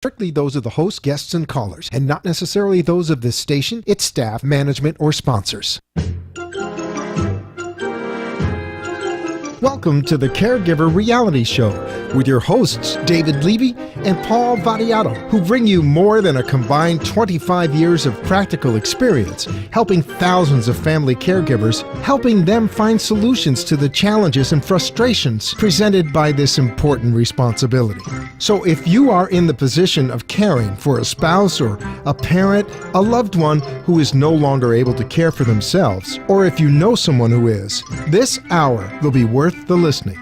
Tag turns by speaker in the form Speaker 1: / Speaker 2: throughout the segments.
Speaker 1: Strictly those of the host, guests, and callers, and not necessarily those of this station, its staff, management, or sponsors. Welcome to the CareGiver reality show with your hosts, David Levy and Paul Vadiato, who bring you more than a combined 25 years of practical experience, helping thousands of family caregivers, helping them find solutions to the challenges and frustrations presented by this important responsibility. So if you are in the position of caring for a spouse or a parent, a loved one who is no longer able to care for themselves, or if you know someone who is, this hour will be worth the listening.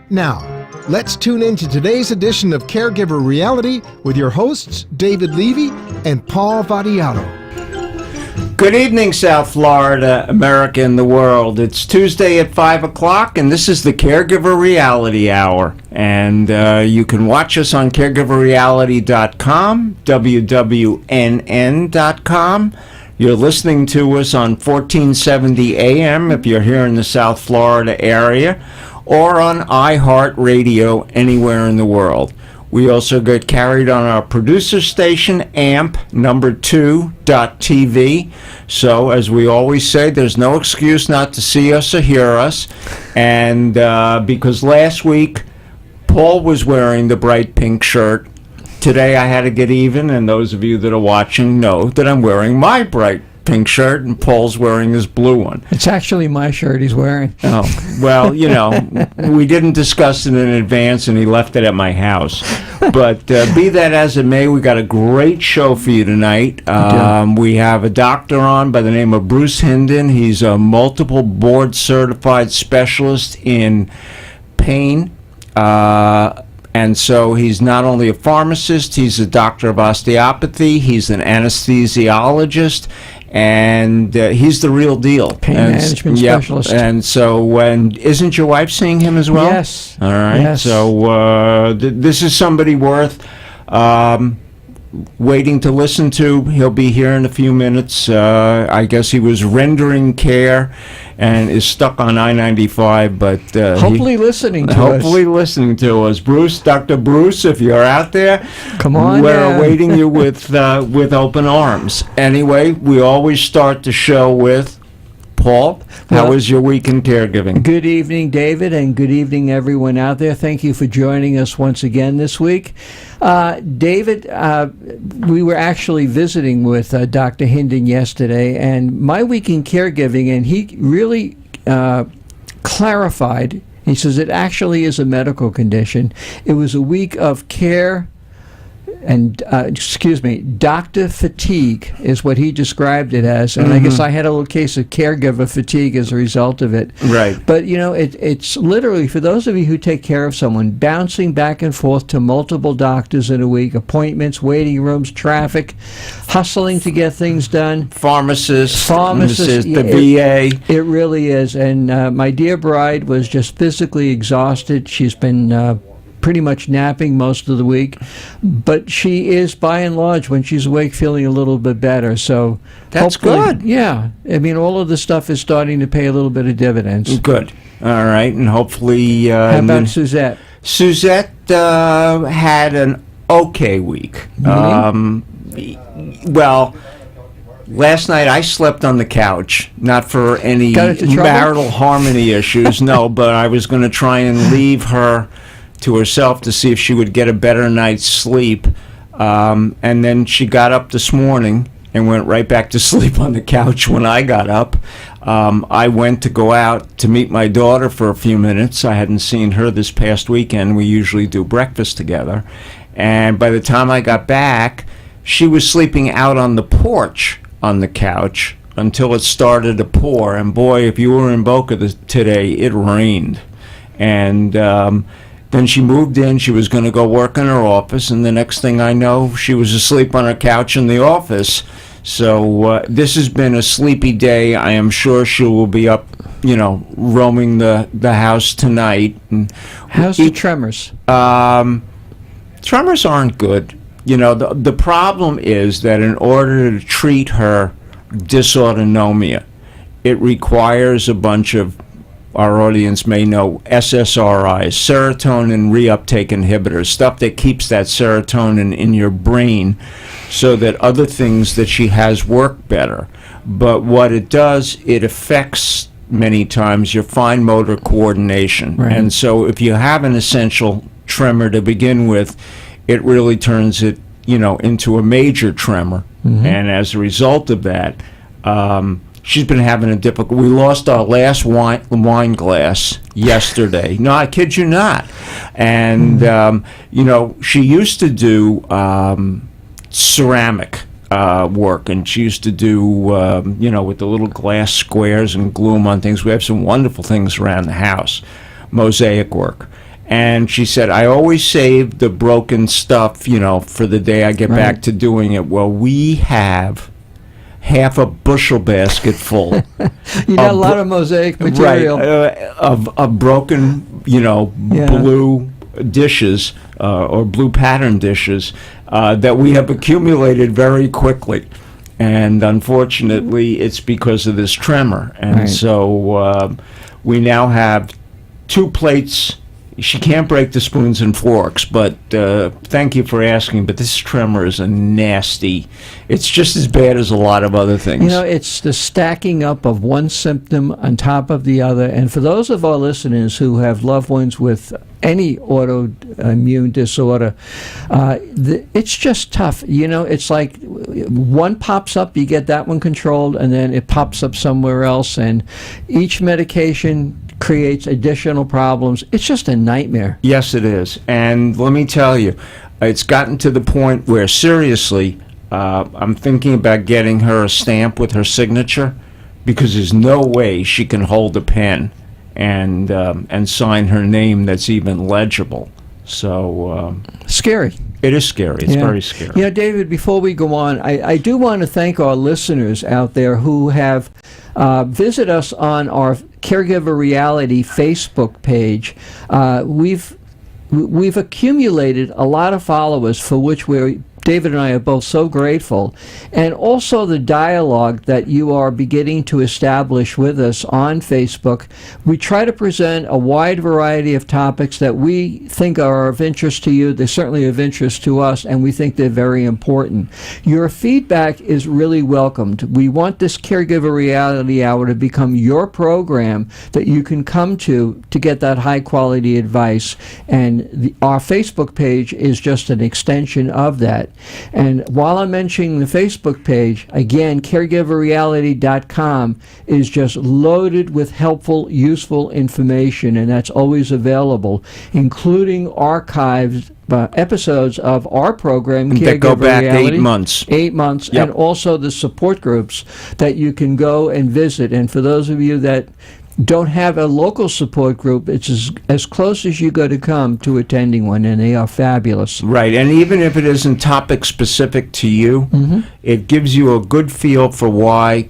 Speaker 1: Now, let's tune in to today's edition of CareGiver Reality with your hosts, David Levy and Paul Vadiato.
Speaker 2: Good evening, South Florida, America, and the world. It's Tuesday at 5 o'clock, and this is the CareGiver Reality Hour. And you can watch us on caregiverreality.com, wwnn.com. You're listening to us on 1470 AM if you're here in the South Florida area, or on iHeartRadio anywhere in the world. We also get carried on our producer station, AMP number 2.tv. So, as we always say, there's no excuse not to see us or hear us. And because last week, Paul was wearing the bright pink shirt, today I had to get even, and those of you that are watching know that I'm wearing my bright pink shirt, and Paul's wearing his blue one.
Speaker 3: It's actually my shirt he's wearing.
Speaker 2: Oh, well, you know, we didn't discuss it in advance, and he left it at my house. But be that as it may, we got a great show for you tonight. We have a doctor on by the name of Bruce Hinden. He's a multiple board-certified specialist in pain. And so he's not only a pharmacist, he's a doctor of osteopathy, he's an anesthesiologist, and he's the real deal.
Speaker 3: Pain management specialist.
Speaker 2: And so, isn't your wife seeing him as well?
Speaker 3: Yes.
Speaker 2: All right.
Speaker 3: Yes.
Speaker 2: So this is somebody worth waiting to listen to. He'll be here in a few minutes. I guess he was rendering care and is stuck on I-95, but
Speaker 3: hopefully listening to us.
Speaker 2: Bruce, Dr. Bruce, if you're out there,
Speaker 3: come on.
Speaker 2: We're awaiting you with open arms. Anyway, we always start the show with Paul. How was your week in caregiving?
Speaker 3: Good evening, David, and good evening, everyone out there. Thank you for joining us once again this week. David, we were actually visiting with Dr. Hinden yesterday, and my week in caregiving, and he really clarified. He says it actually is a medical condition. It was a week of care and doctor fatigue is what he described it as, and I guess I had a little case of caregiver fatigue as a result of it.
Speaker 2: Right.
Speaker 3: But you know, it's literally, for those of you who take care of someone, bouncing back and forth to multiple doctors in a week, appointments, waiting rooms, traffic, hustling to get things done.
Speaker 2: Pharmacists,
Speaker 3: the
Speaker 2: VA.
Speaker 3: It really is, and my dear bride was just physically exhausted. She's been pretty much napping most of the week, but she is, by and large, when she's awake, feeling a little bit better. So
Speaker 2: that's good.
Speaker 3: Yeah, I mean, all of the stuff is starting to pay a little bit of dividends.
Speaker 2: Good. All right, and hopefully.
Speaker 3: How about Suzette?
Speaker 2: Suzette had an okay week. Well, last night I slept on the couch, not for any marital harmony issues, no, but I was going to try and leave her to herself to see if she would get a better night's sleep. And then she got up this morning and went right back to sleep on the couch when I got up. I went to go out to meet my daughter for a few minutes. I hadn't seen her this past weekend. We usually do breakfast together. And by the time I got back, she was sleeping out on the porch on the couch until it started to pour. And boy, if you were in Boca today, it rained. And then she moved in. She was going to go work in her office, and the next thing I know, she was asleep on her couch in the office. So this has been a sleepy day. I am sure she will be up, roaming the house tonight. And
Speaker 3: how's the tremors?
Speaker 2: Tremors aren't good. The problem is that in order to treat her dysautonomia, it requires a bunch of our audience may know SSRIs, serotonin reuptake inhibitors, stuff that keeps that serotonin in your brain so that other things that she has work better. But what it does, it affects many times your fine motor coordination.
Speaker 3: Right.
Speaker 2: And so if you have an essential tremor to begin with, it really turns it, into a major tremor. And as a result of that, she's been having a difficult. We lost our last wine glass yesterday. No, I kid you not. And she used to do ceramic work, and she used to do with the little glass squares and glue them on things. We have some wonderful things around the house, mosaic work. And she said, I always save the broken stuff, for the day I get back to doing it. Well, we have half a bushel basket full.
Speaker 3: You got a lot of mosaic material.
Speaker 2: Right, of broken, blue dishes or blue pattern dishes that we have accumulated very quickly. And unfortunately, it's because of this tremor. And so we now have 2 plates. She can't break the spoons and forks, but thank you for asking, but this tremor is it's just as bad as a lot of other things.
Speaker 3: It's the stacking up of one symptom on top of the other. And for those of our listeners who have loved ones with any autoimmune disorder, it's just tough. It's like one pops up, you get that one controlled, and then it pops up somewhere else, and each medication creates additional problems. It's just a nightmare.
Speaker 2: Yes, it is. And let me tell you, it's gotten to the point where, seriously, I'm thinking about getting her a stamp with her signature, because there's no way she can hold a pen and sign her name that's even legible. So
Speaker 3: scary.
Speaker 2: It is scary. It's very scary.
Speaker 3: David, before we go on, I do want to thank our listeners out there who have visited us on our Caregiver Reality Facebook page. We've accumulated a lot of followers, for which David and I are both so grateful, and also the dialogue that you are beginning to establish with us on Facebook. We try to present a wide variety of topics that we think are of interest to you. They're certainly of interest to us, and we think they're very important. Your feedback is really welcomed. We want this Caregiver Reality Hour to become your program that you can come to get that high-quality advice, and our Facebook page is just an extension of that. And while I'm mentioning the Facebook page, again, caregiverreality.com is just loaded with helpful, useful information, and that's always available, including archived episodes of our program, Caregiver
Speaker 2: that go back
Speaker 3: Reality,
Speaker 2: 8 months.
Speaker 3: 8 months,
Speaker 2: Yep.
Speaker 3: and also the support groups that you can go and visit. And for those of you that don't have a local support group, it's as close as you go to come to attending one, and they are fabulous.
Speaker 2: Right, and even if it isn't topic specific to you, it gives you a good feel for why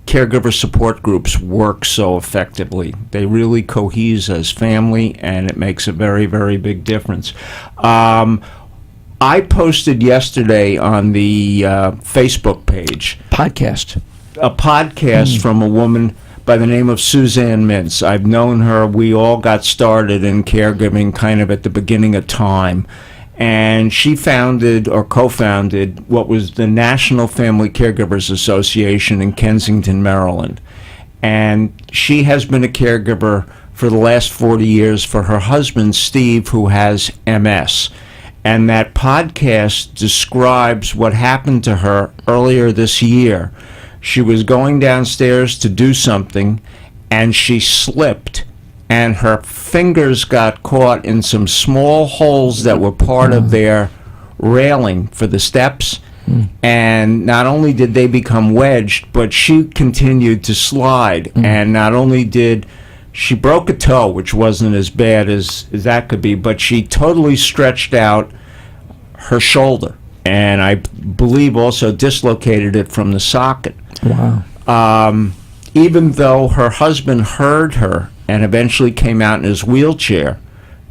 Speaker 2: caregiver support groups work so effectively. They really cohese as family, and it makes a very, very big difference. I posted yesterday on the Facebook page a podcast from a woman by the name of Suzanne Mintz. I've known her. We all got started in caregiving kind of at the beginning of time. And she founded or co-founded what was the National Family Caregivers Association in Kensington, Maryland. And she has been a caregiver for the last 40 years for her husband, Steve, who has MS. And that podcast describes what happened to her earlier this year. She was going downstairs to do something, and she slipped, and her fingers got caught in some small holes that were part of their railing for the steps. And not only did they become wedged, but she continued to slide. And not only did she broke a toe, which wasn't as bad as that could be, but she totally stretched out her shoulder. And I believe also dislocated it from the socket.
Speaker 3: Wow.
Speaker 2: Even though her husband heard her and eventually came out in his wheelchair,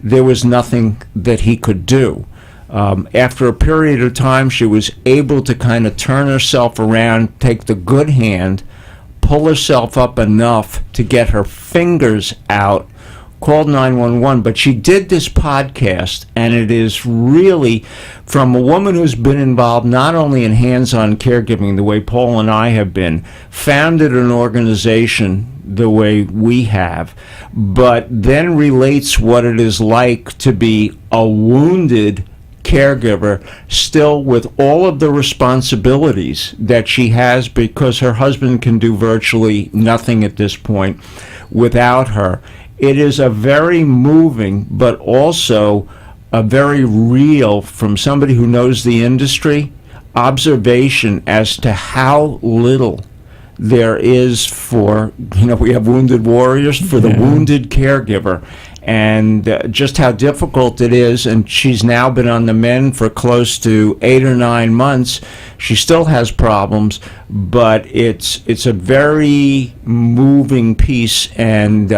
Speaker 2: there was nothing that he could do. After a period of time, she was able to kind of turn herself around, take the good hand, pull herself up enough to get her fingers out, called 911. But she did this podcast, and it is really from a woman who's been involved not only in hands-on caregiving the way Paul and I have been, founded an organization the way we have, but then relates what it is like to be a wounded caregiver, still with all of the responsibilities that she has, because her husband can do virtually nothing at this point without her. It is a very moving, but also a very real, from somebody who knows the industry, observation as to how little there is for, we have wounded warriors, for the wounded caregiver, and just how difficult it is. And she's now been on the mend for close to 8 or 9 months. She still has problems, but it's a very moving piece, and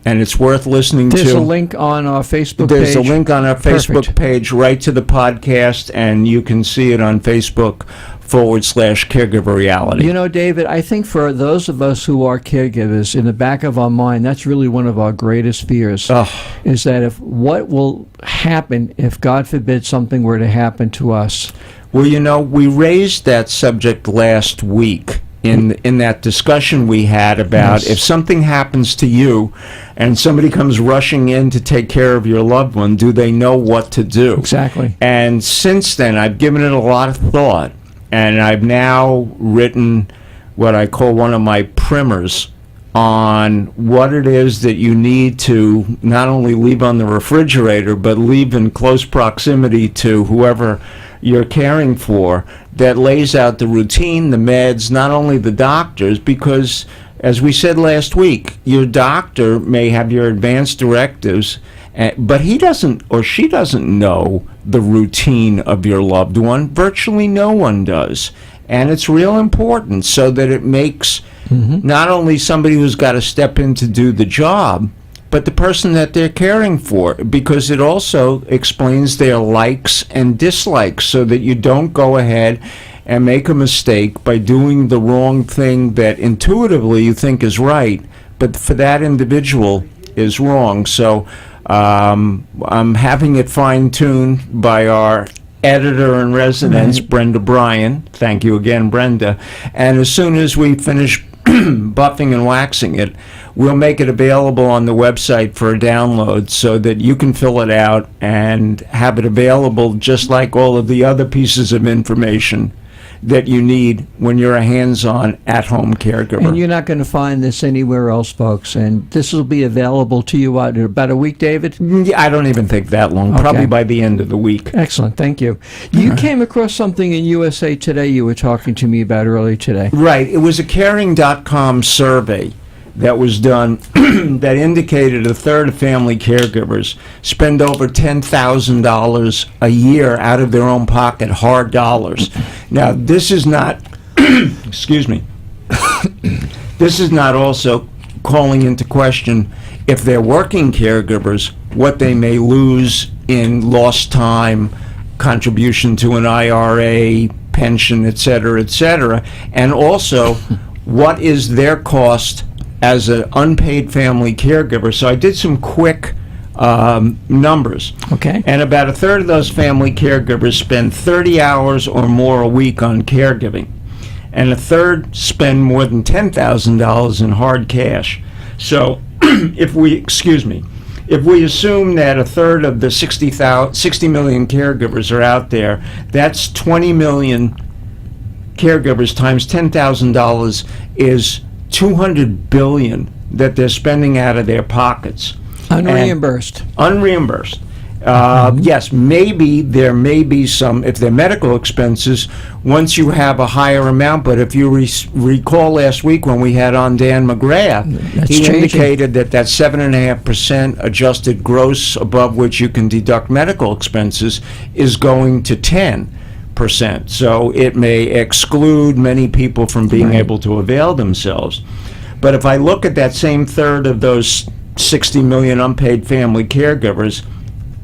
Speaker 2: it's worth listening to.
Speaker 3: There's a link on our Facebook page.
Speaker 2: There's a link on our Facebook
Speaker 3: Perfect.
Speaker 2: page right to the podcast, and you can see it on Facebook/Caregiver Reality.
Speaker 3: David, I think for those of us who are caregivers, in the back of our mind, that's really one of our greatest fears, is that what will happen if, God forbid, something were to happen to us?
Speaker 2: Well, we raised that subject last week in that discussion we had about if something happens to you and somebody comes rushing in to take care of your loved one, do they know what to do?
Speaker 3: Exactly.
Speaker 2: And since then, I've given it a lot of thought, and I've now written what I call one of my primers on what it is that you need to not only leave on the refrigerator, but leave in close proximity to whoever you're caring for, that lays out the routine, the meds, not only the doctors, because as we said last week, your doctor may have your advanced directives, but he doesn't or she doesn't know the routine of your loved one. Virtually no one does. And it's real important, so that it makes not only somebody who's got to step in to do the job, but the person that they're caring for, because it also explains their likes and dislikes, so that you don't go ahead and make a mistake by doing the wrong thing that intuitively you think is right, but for that individual is wrong. So I'm having it fine-tuned by our editor-in-residence, Brenda Bryan. Thank you again, Brenda. And as soon as we finish buffing and waxing it, we'll make it available on the website for a download, so that you can fill it out and have it available just like all of the other pieces of information that you need when you're a hands-on at-home caregiver.
Speaker 3: And you're not going to find this anywhere else, folks. And this will be available to you in about a week, David?
Speaker 2: Yeah, I don't even think that long. Okay. Probably by the end of the week.
Speaker 3: Excellent. Thank you. You came across something in USA Today you were talking to me about earlier today.
Speaker 2: Right. It was a Caring.com survey that was done that indicated a third of family caregivers spend over $10,000 a year out of their own pocket, hard dollars. Now, this is not, excuse me, this is not also calling into question, if they're working caregivers, what they may lose in lost time, contribution to an IRA, pension, et cetera, and also what is their cost as an unpaid family caregiver. So I did some quick numbers.
Speaker 3: Okay.
Speaker 2: And about a third of those family caregivers spend 30 hours or more a week on caregiving. And a third spend more than $10,000 in hard cash. So if we assume that a third of the 60 million caregivers are out there, that's 20 million caregivers times $10,000 is $200 billion that they're spending out of their pockets.
Speaker 3: Unreimbursed.
Speaker 2: Unreimbursed. Yes, maybe there may be some, if they're medical expenses, once you have a higher amount, but if you recall last week when we had on Dan McGrath, he indicated that 7.5% adjusted gross above which you can deduct medical expenses is going to 10%. So it may exclude many people from being able to avail themselves. But if I look at that same third of those 60 million unpaid family caregivers,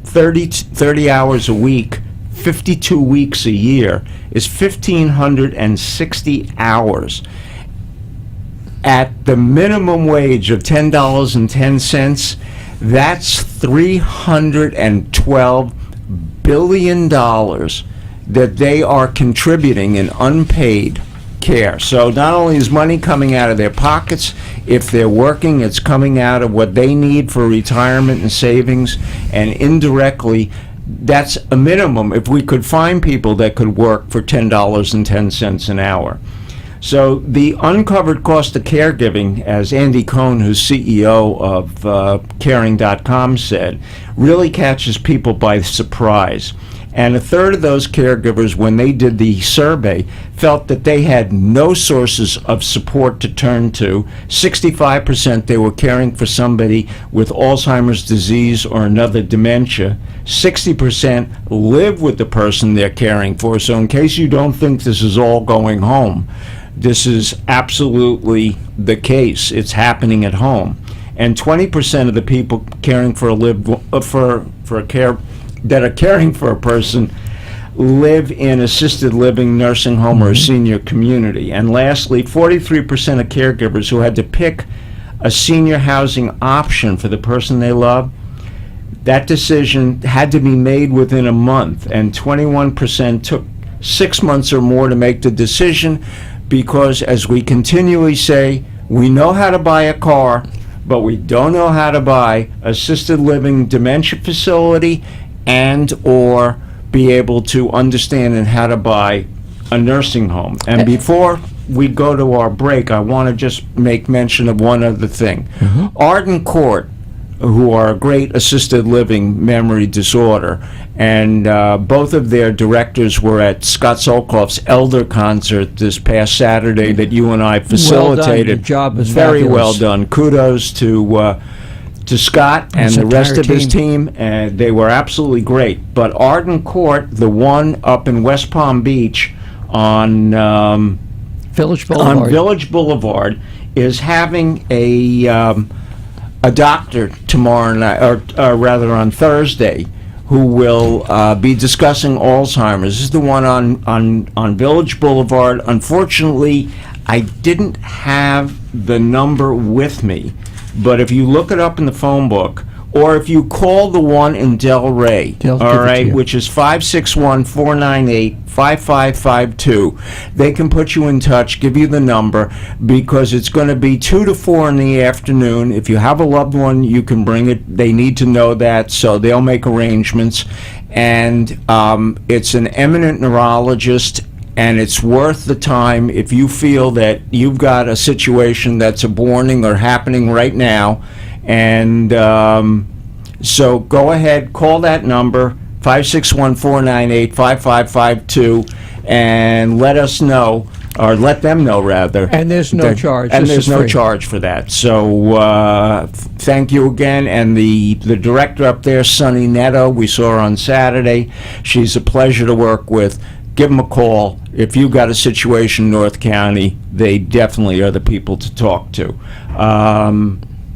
Speaker 2: 30 hours a week, 52 weeks a year is 1,560 hours. At the minimum wage of $10.10, that's $312 billion that they are contributing in unpaid care. So not only is money coming out of their pockets, if they're working, it's coming out of what they need for retirement and savings, and indirectly, that's a minimum if we could find people that could work for $10.10 an hour. So the uncovered cost of caregiving, as Andy Cohn, who's CEO of Caring.com, said, really catches people by surprise. And a third of those caregivers, when they did the survey, felt that they had no sources of support to turn to. 65% they were caring for somebody with Alzheimer's disease or another dementia. 60% live with the person they're caring for. So in case you don't think this is all going home, this is absolutely the case. It's happening at home. And 20% of the people caring for that are caring for a person live in assisted living, nursing home, or a senior community. And lastly, 43% of caregivers who had to pick a senior housing option for the person they love, that decision had to be made within a month, and 21% took 6 months or more to make the decision, because, as we continually say, we know how to buy a car, but we don't know how to buy assisted living, dementia facility, and or be able to understand and how to buy a nursing home. And before we go to our break, I want to just make mention of one other thing. Arden Court, who are a great assisted living memory disorder, and both of their directors were at Scott Solkoff's Elder Concert this past Saturday that you and I facilitated.
Speaker 3: Well done. The job is
Speaker 2: very
Speaker 3: fabulous.
Speaker 2: well done. Kudos to Scott and the rest of his team, and they were absolutely great. But Arden Court, the one up in West Palm Beach on
Speaker 3: Village
Speaker 2: Boulevard, is having a doctor tomorrow night, or rather on Thursday, who will be discussing Alzheimer's. This is the one on Village Boulevard. Unfortunately, I didn't have the number with me, but if you look it up in the phone book, or if you call the one in Delray, all right, which is 561-498-5552, they can put you in touch, give you the number, because it's going to be 2 to 4 in the afternoon. If you have a loved one, you can bring it. They need to know that, so they'll make arrangements. And it's an eminent neurologist, and it's worth the time if you feel that you've got a situation that's aborting or happening right now. And so go ahead, call that number, 561-498-5552, and let us know, or let them know, rather.
Speaker 3: And there's no charge.
Speaker 2: And there's no charge for that. So thank you again. And the director up there, Sunny Netto, we saw her on Saturday. She's a pleasure to work with. Give them a call. If you've got a situation in North County, they definitely are the people to talk to.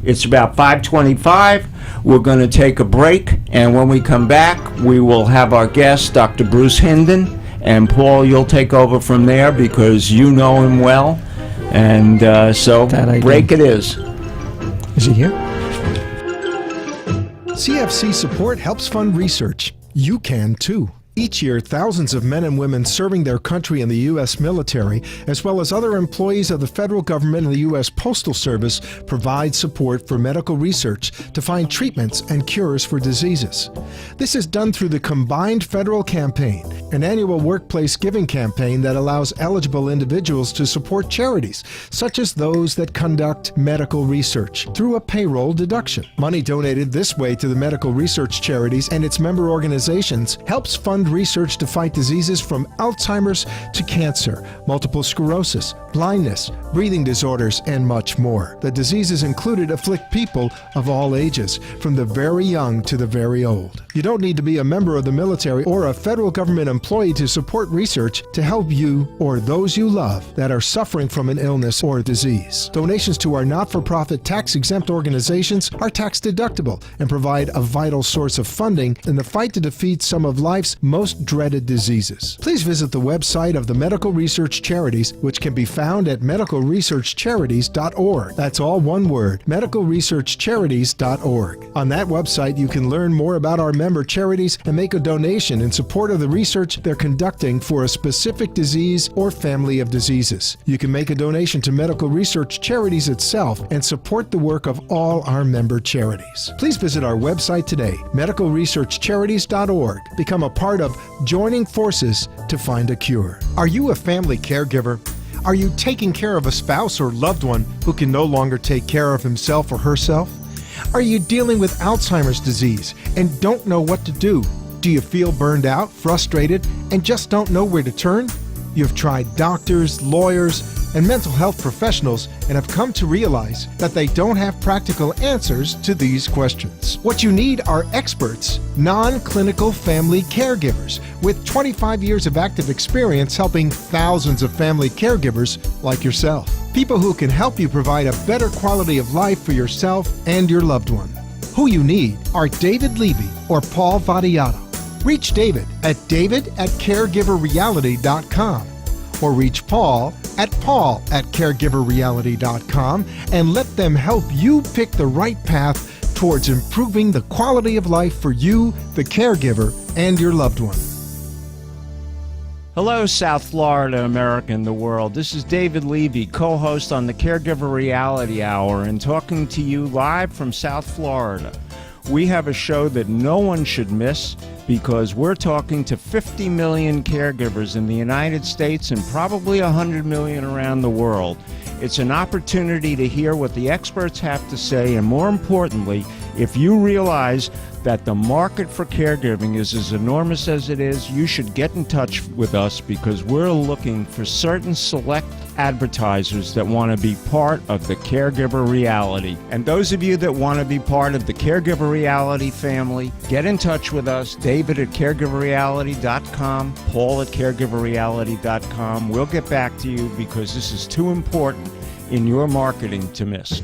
Speaker 2: It's about 5:25. We're going to take a break, and when we come back, we will have our guest, Dr. Bruce Hinden, and Paul, you'll take over from there because you know him well. And so, break it is.
Speaker 3: Is he here?
Speaker 1: CFC support helps fund research. You can too. Each year, thousands of men and women serving their country in the U.S. military, as well as other employees of the federal government and the U.S. Postal Service, provide support for medical research to find treatments and cures for diseases. This is done through the Combined Federal Campaign, an annual workplace giving campaign that allows eligible individuals to support charities, such as those that conduct medical research, through a payroll deduction. Money donated this way to the medical research charities and its member organizations helps fund research to fight diseases from Alzheimer's to cancer, multiple sclerosis, blindness, breathing disorders, and much more. The diseases included afflict people of all ages, from the very young to the very old. You don't need to be a member of the military or a federal government employee to support research to help you or those you love that are suffering from an illness or disease. Donations to our not-for-profit tax-exempt organizations are tax-deductible and provide a vital source of funding in the fight to defeat some of life's most dreaded diseases. Please visit the website of the Medical Research Charities, which can be found at medicalresearchcharities.org. That's all one word, medicalresearchcharities.org. On that website, you can learn more about our member charities and make a donation in support of the research they're conducting for a specific disease or family of diseases. You can make a donation to Medical Research Charities itself and support the work of all our member charities. Please visit our website today, medicalresearchcharities.org. Become a part of Joining Forces to Find a Cure. Are you a family caregiver? Are you taking care of a spouse or loved one who can no longer take care of himself or herself? Are you dealing with Alzheimer's disease and don't know what to do? Do you feel burned out, frustrated, and just don't know where to turn? You've tried doctors, lawyers, and mental health professionals and have come to realize that they don't have practical answers to these questions. What you need are experts, non-clinical family caregivers with 25 years of active experience helping thousands of family caregivers like yourself. People who can help you provide a better quality of life for yourself and your loved one. Who you need are David Levy or Paul Vadiato. Reach David at caregiverreality.com or reach Paul at caregiverreality.com and let them help you pick the right path towards improving the quality of life for you, the caregiver, and your loved one.
Speaker 2: Hello, South Florida, America, and the world. This is David Levy, co-host on the Caregiver Reality Hour, and talking to you live from South Florida. We have a show that no one should miss because we're talking to 50 million caregivers in the United States and probably 100 million around the world. It's an opportunity to hear what the experts have to say, and more importantly, if you realize that the market for caregiving is as enormous as it is, you should get in touch with us because we're looking for certain select advertisers that want to be part of the Caregiver Reality. And those of you that want to be part of the Caregiver Reality family, get in touch with us, David at caregiverreality.com, Paul at caregiverreality.com. We'll get back to you because this is too important in your marketing to miss.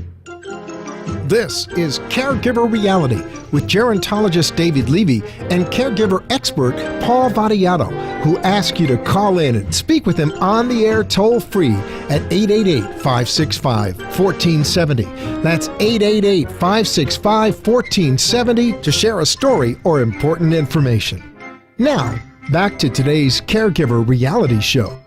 Speaker 1: This is Caregiver Reality with gerontologist David Levy and caregiver expert Paul Vadiato, who ask you to call in and speak with him on the air toll-free at 888-565-1470. That's 888-565-1470 to share a story or important information. Now, back to today's Caregiver Reality Show.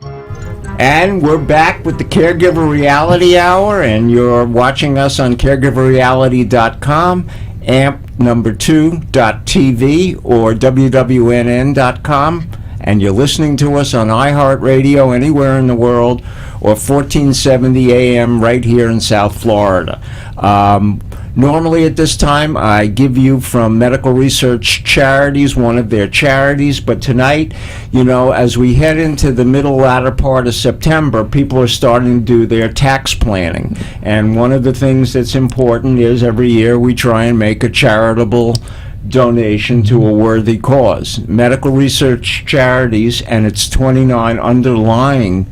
Speaker 2: And we're back with the Caregiver Reality Hour, and you're watching us on caregiverreality.com, amp2.tv, or wwnn.com, and you're listening to us on iHeartRadio anywhere in the world, or 1470 AM right here in South Florida. Normally at this time, I give you from Medical Research Charities, one of their charities, but tonight, you know, as we head into the latter part of September, people are starting to do their tax planning. And one of the things that's important is every year we try and make a charitable donation to a worthy cause. Medical Research Charities and its 29 underlying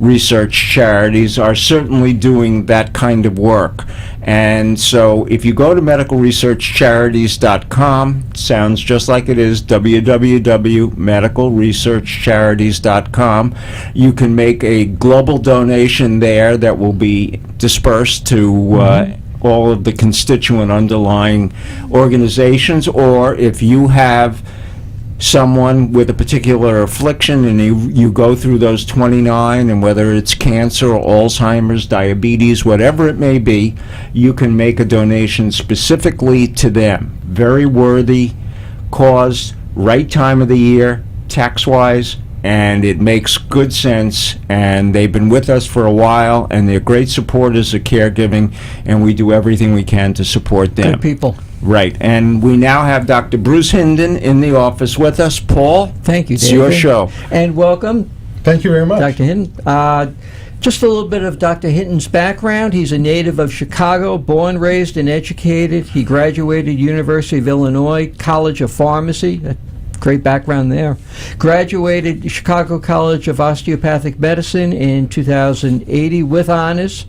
Speaker 2: research charities are certainly doing that kind of work. And so if you go to medicalresearchcharities.com, sounds just like it is, www.medicalresearchcharities.com, you can make a global donation there that will be dispersed to all of the constituent underlying organizations, or if you have someone with a particular affliction and you go through those 29, and whether it's cancer or Alzheimer's, diabetes, whatever it may be, you can make a donation specifically to them. Very worthy cause, right time of the year, tax-wise, and it makes good sense, and they've been with us for a while, and they're great supporters of caregiving, and we do everything we can to support them.
Speaker 3: Good people.
Speaker 2: Right, and we now have Dr. Bruce Hinden in the office with us. Paul,
Speaker 3: thank you,
Speaker 2: it's
Speaker 3: David.
Speaker 2: your show.
Speaker 3: And welcome.
Speaker 1: Thank you very much.
Speaker 3: Dr. Hinden. Just a little bit of Dr. Hinton's background. He's a native of Chicago, born, raised, and educated. He graduated University of Illinois College of Pharmacy. Great background there. Graduated Chicago College of Osteopathic Medicine in 2080 with honors.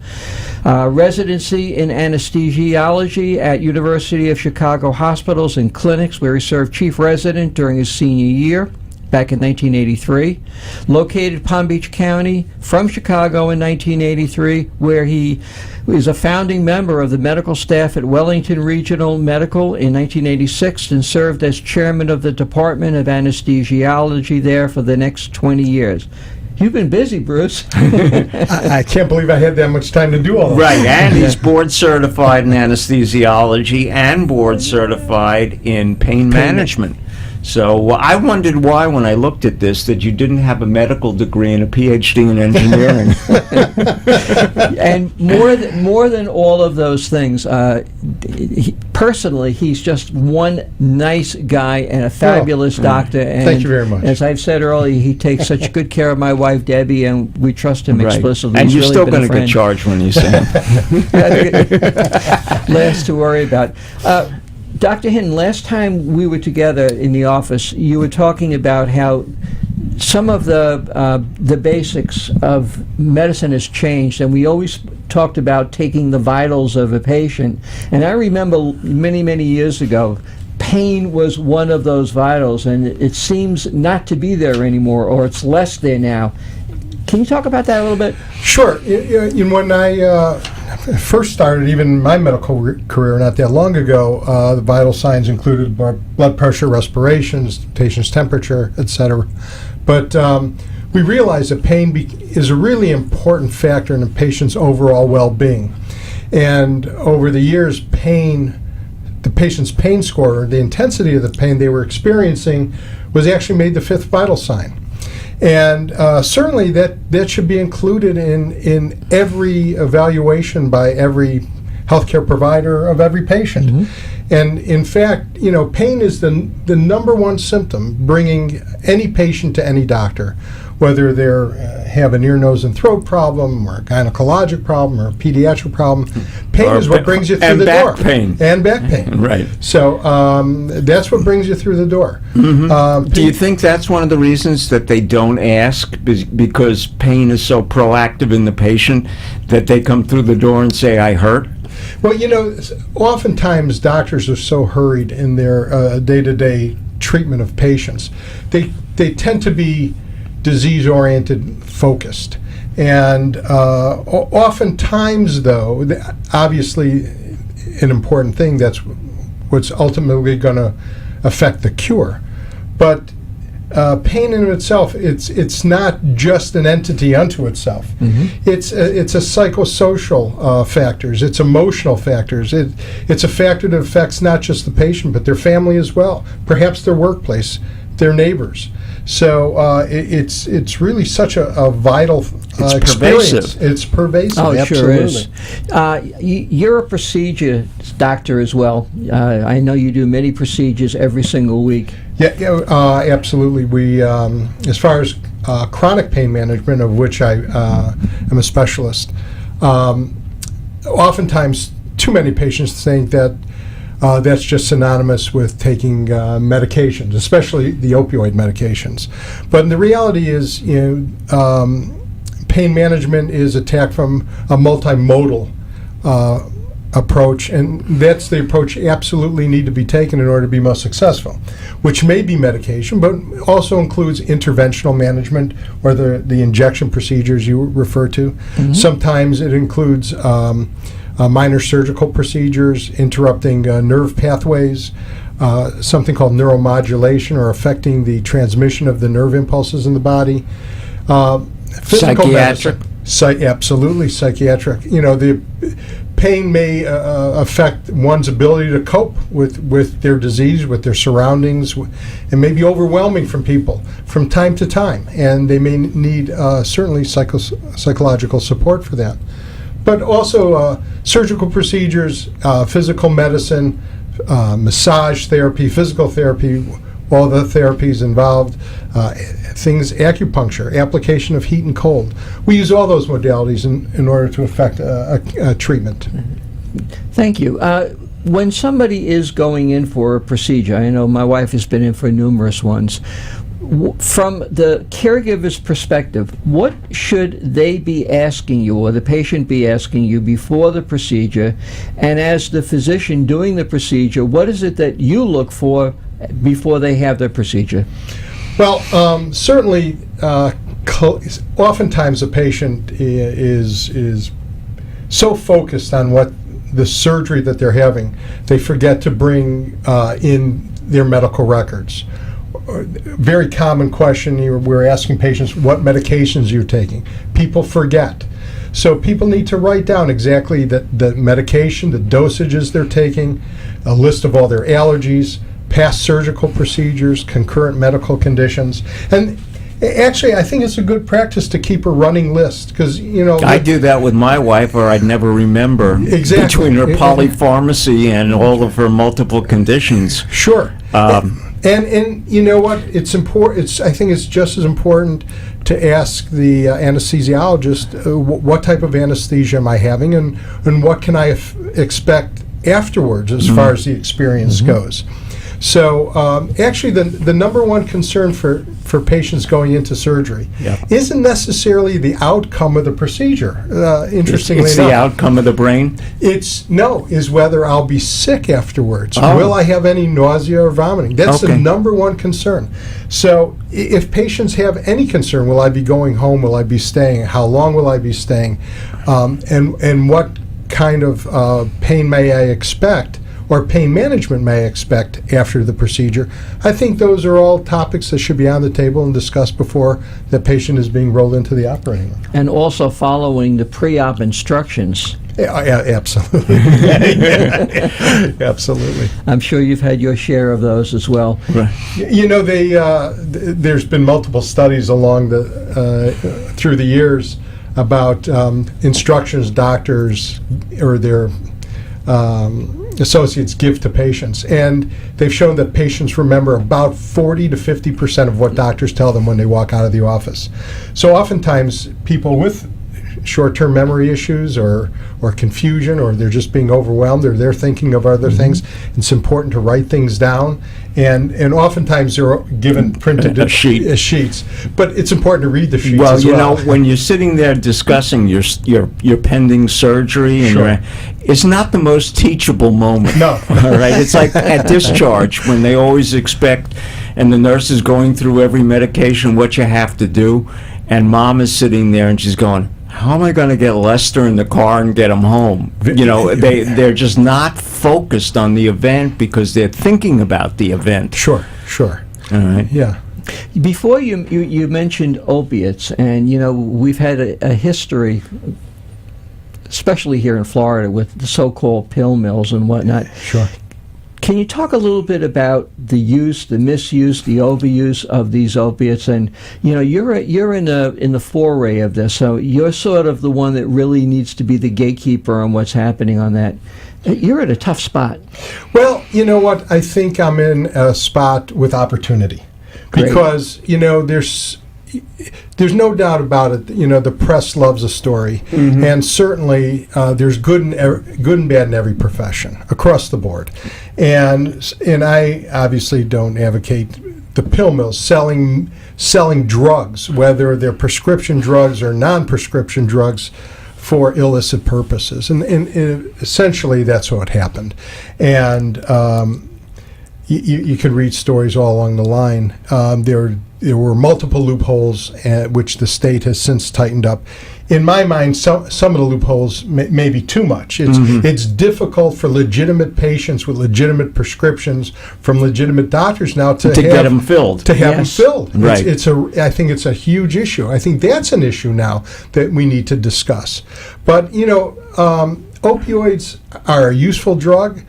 Speaker 3: Residency in anesthesiology at University of Chicago Hospitals and Clinics, where he served chief resident during his senior year. back in 1983, located Palm Beach County, from Chicago in 1983, where he was a founding member of the medical staff at Wellington Regional Medical in 1986 and served as chairman of the Department of Anesthesiology there for the next 20 years. You've been busy, Bruce.
Speaker 4: I can't believe I had that much time to do all that.
Speaker 2: Right, and he's board certified in anesthesiology and board certified in pain management. So I wondered why, when I looked at this, that you didn't have a medical degree and a PhD in engineering.
Speaker 3: And more than all of those things, personally, he's just one nice guy and a fabulous doctor. And
Speaker 4: thank you very much.
Speaker 3: As I've said earlier, he takes such good care of my wife, Debbie, and we trust him explicitly.
Speaker 2: And
Speaker 3: He's
Speaker 2: you're
Speaker 3: really
Speaker 2: still
Speaker 3: been a
Speaker 2: going to get
Speaker 3: friend.
Speaker 2: charged when you say him.
Speaker 3: Less to worry about. Dr. Hinton, last time we were together in the office, you were talking about how some of the basics of medicine has changed, and we always talked about taking the vitals of a patient. And I remember many, many years ago, pain was one of those vitals, and it seems not to be there anymore, or it's less there now. Can you talk about that a little bit?
Speaker 4: Sure. When I first started, even my medical career not that long ago, the vital signs included blood pressure, respirations, patient's temperature, etc. But we realized that pain is a really important factor in a patient's overall well-being. And over the years, the patient's pain score, the intensity of the pain they were experiencing, was actually made the fifth vital sign. And certainly that should be included in every evaluation by every healthcare provider of every patient. Mm-hmm. And in fact, pain is the number one symptom bringing any patient to any doctor, whether they have an ear, nose, and throat problem, or a gynecologic problem, or a pediatric problem. Pain is what brings you through the door. And back pain.
Speaker 2: Right.
Speaker 4: So that's what brings you through the door.
Speaker 2: Mm-hmm. Do you think that's one of the reasons that they don't ask, because pain is so proactive in the patient, that they come through the door and say, I hurt?
Speaker 4: Well, oftentimes doctors are so hurried in their day-to-day treatment of patients. They tend to be disease-oriented, focused. And oftentimes, though, obviously an important thing, that's what's ultimately going to affect the cure. But pain in itself, it's not just an entity unto itself. Mm-hmm. It's a psychosocial factors, it's emotional factors. It's a factor that affects not just the patient, but their family as well, perhaps their workplace, their neighbors. So it's really such a vital experience.
Speaker 2: Pervasive.
Speaker 4: It's pervasive.
Speaker 3: Oh, it
Speaker 4: absolutely.
Speaker 3: Sure is. You're a procedure doctor as well. I know you do many procedures every single week.
Speaker 4: Yeah, absolutely. We, as far as chronic pain management, of which I am a specialist, oftentimes too many patients think that that's just synonymous with taking medications, especially the opioid medications. But the reality is, pain management is attacked from a multimodal approach, and that's the approach absolutely need to be taken in order to be most successful, which may be medication, but also includes interventional management, or the injection procedures you refer to. Mm-hmm. Sometimes it includes minor surgical procedures, interrupting nerve pathways, something called neuromodulation, or affecting the transmission of the nerve impulses in the body.
Speaker 2: Psychiatric?
Speaker 4: Absolutely psychiatric. The pain may affect one's ability to cope with their disease, with their surroundings, and may be overwhelming from people from time to time, and they may need certainly psychological support for that. But also surgical procedures, physical medicine, massage therapy, physical therapy, all the therapies involved, things, acupuncture, application of heat and cold. We use all those modalities in order to affect a treatment.
Speaker 3: Thank you. When somebody is going in for a procedure, I know my wife has been in for numerous ones, from the caregiver's perspective, what should they be asking you, or the patient be asking you, before the procedure? And as the physician doing the procedure, what is it that you look for before they have their procedure?
Speaker 4: Well, certainly, oftentimes a patient is so focused on what the surgery that they're having, they forget to bring in their medical records. Very common question, we're asking patients what medications you're taking. People forget. So people need to write down exactly the medication, the dosages they're taking, a list of all their allergies, past surgical procedures, concurrent medical conditions. And actually, I think it's a good practice to keep a running list, because,
Speaker 2: I do that with my wife, or I'd never remember.
Speaker 4: Exactly.
Speaker 2: Between her polypharmacy and all of her multiple conditions.
Speaker 4: Sure. And you know what? It's important. I think it's just as important to ask the anesthesiologist what type of anesthesia am I having, and what can I expect afterwards as far as the experience goes. So actually, the number one concern for patients going into surgery isn't necessarily the outcome of the procedure. Interestingly
Speaker 2: it's
Speaker 4: enough,
Speaker 2: the outcome of the brain?
Speaker 4: Is whether I'll be sick afterwards.
Speaker 2: Oh.
Speaker 4: Will I have any nausea or vomiting? That's the number one concern. So if patients have any concern, will I be going home? Will I be staying? How long will I be staying? And what kind of pain may I expect, or pain management may I expect after the procedure? I think those are all topics that should be on the table and discussed before the patient is being rolled into the operating room.
Speaker 3: And also following the pre-op instructions.
Speaker 4: Yeah, absolutely. Absolutely.
Speaker 3: I'm sure you've had your share of those as well.
Speaker 2: Right.
Speaker 4: There's been multiple studies along through the years about instructions doctors or their associates give to patients, and they've shown that patients remember about 40 to 50% of what doctors tell them when they walk out of the office. So oftentimes people with short-term memory issues or confusion, or they're just being overwhelmed, or they're thinking of other things, it's important to write things down, and oftentimes they're given printed sheets, but it's important to read the sheets
Speaker 2: well,
Speaker 4: as well.
Speaker 2: When you're sitting there discussing your pending surgery, and it's not the most teachable moment.
Speaker 4: No.
Speaker 2: All right, it's like at discharge when they always expect, and the nurse is going through every medication, what you have to do, and mom is sitting there and she's going, how am I going to get Lester in the car and get him home? They're just not focused on the event because they're thinking about the event.
Speaker 4: Sure.
Speaker 2: All right.
Speaker 4: Yeah.
Speaker 3: Before you mentioned opiates, and we've had a history, especially here in Florida, with the so-called pill mills and whatnot.
Speaker 4: Sure.
Speaker 3: Can you talk a little bit about the use, the misuse, the overuse of these opiates? And you're in the foray of this, so you're sort of the one that really needs to be the gatekeeper on what's happening on that. You're at a tough spot.
Speaker 4: Well, you know what? I think I'm in a spot with opportunity.
Speaker 3: Great.
Speaker 4: Because there's no doubt about it. The press loves a story, and certainly there's good and bad in every profession across the board. And I obviously don't advocate the pill mills selling drugs, whether they're prescription drugs or non-prescription drugs, for illicit purposes. And essentially that's what happened. And you can read stories all along the line. There were multiple loopholes, which the state has since tightened up. In my mind, some of the loopholes may be too much. It's difficult for legitimate patients with legitimate prescriptions from legitimate doctors now to
Speaker 2: get them filled.
Speaker 4: Them filled.
Speaker 2: Right.
Speaker 4: I think it's a huge issue. I think that's an issue now that we need to discuss. But opioids are a useful drug.